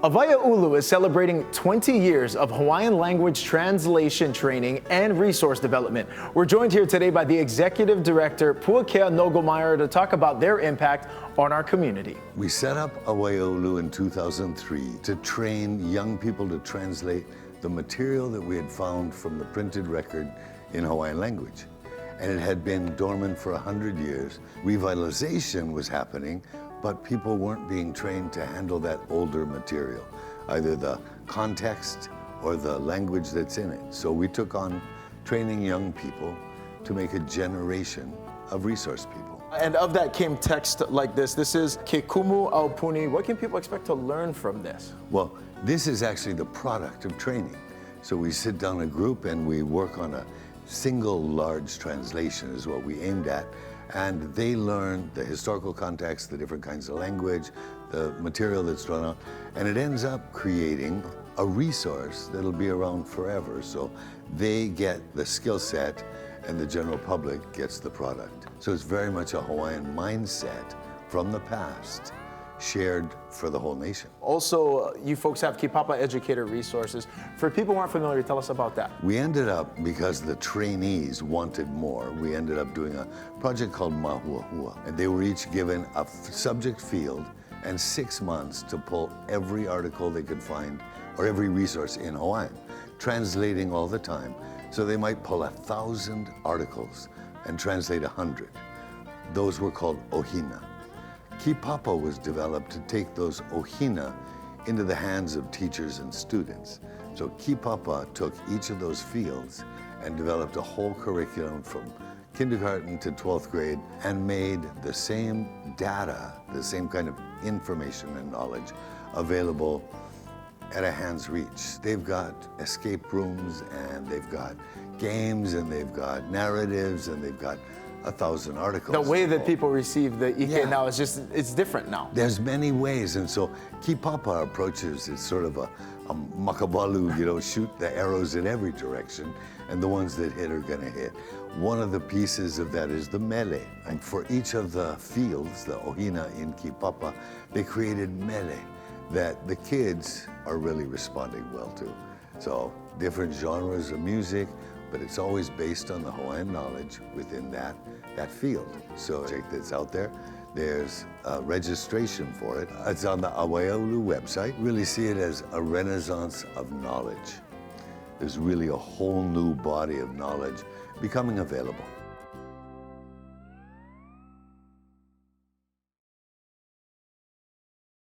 Awaiaulu is celebrating 20 years of Hawaiian language translation training and resource development. We're joined here today by the Executive Director, Puakea Nogelmeier, to talk about their impact on our community. We set up Awaiaulu in 2003 to train young people to translate the material that we had found from the printed record in Hawaiian language. And it had been dormant for 100 years. Revitalization was happening, but people weren't being trained to handle that older material, either the context or the language that's in it. So we took on training young people to make a generation of resource people. And of that came text like this. This is Ke Kumu Aupuni. What can people expect to learn from this? Well, this is actually the product of training. So we sit down a group and we work on a single large translation is what we aimed at. And they learn the historical context, the different kinds of language, the material that's drawn out, and it ends up creating a resource that'll be around forever. So they get the skill set and the general public gets the product. So it's very much a Hawaiian mindset from the past, shared for the whole nation. Also, you folks have Kipapa educator resources. For people who aren't familiar, tell us about that. We ended up, because the trainees wanted more, we ended up doing a project called Mahuahua. And they were each given a subject field and 6 months to pull every article they could find or every resource in Hawaiian, translating all the time. So they might pull 1,000 articles and translate 100. Those were called ohina. Kipapa was developed to take those ohina into the hands of teachers and students. So Kipapa took each of those fields and developed a whole curriculum from kindergarten to 12th grade and made the same data, the same kind of information and knowledge available at a hand's reach. They've got escape rooms and they've got games and they've got narratives and they've got 1,000 articles. The way that people receive the Ike now is just, it's different now. There's many ways, and so Kipapa approaches it's sort of a makabalu, you know, shoot the arrows in every direction, and the ones that hit are gonna hit. One of the pieces of that is the mele, and for each of the fields, the ohina in Kipapa, they created mele that the kids are really responding well to. So different genres of music, but it's always based on the Hawaiian knowledge within that field. So that's out there. There's a registration for it. It's on the Awaiaulu website. Really see it as a renaissance of knowledge. There's really a whole new body of knowledge becoming available.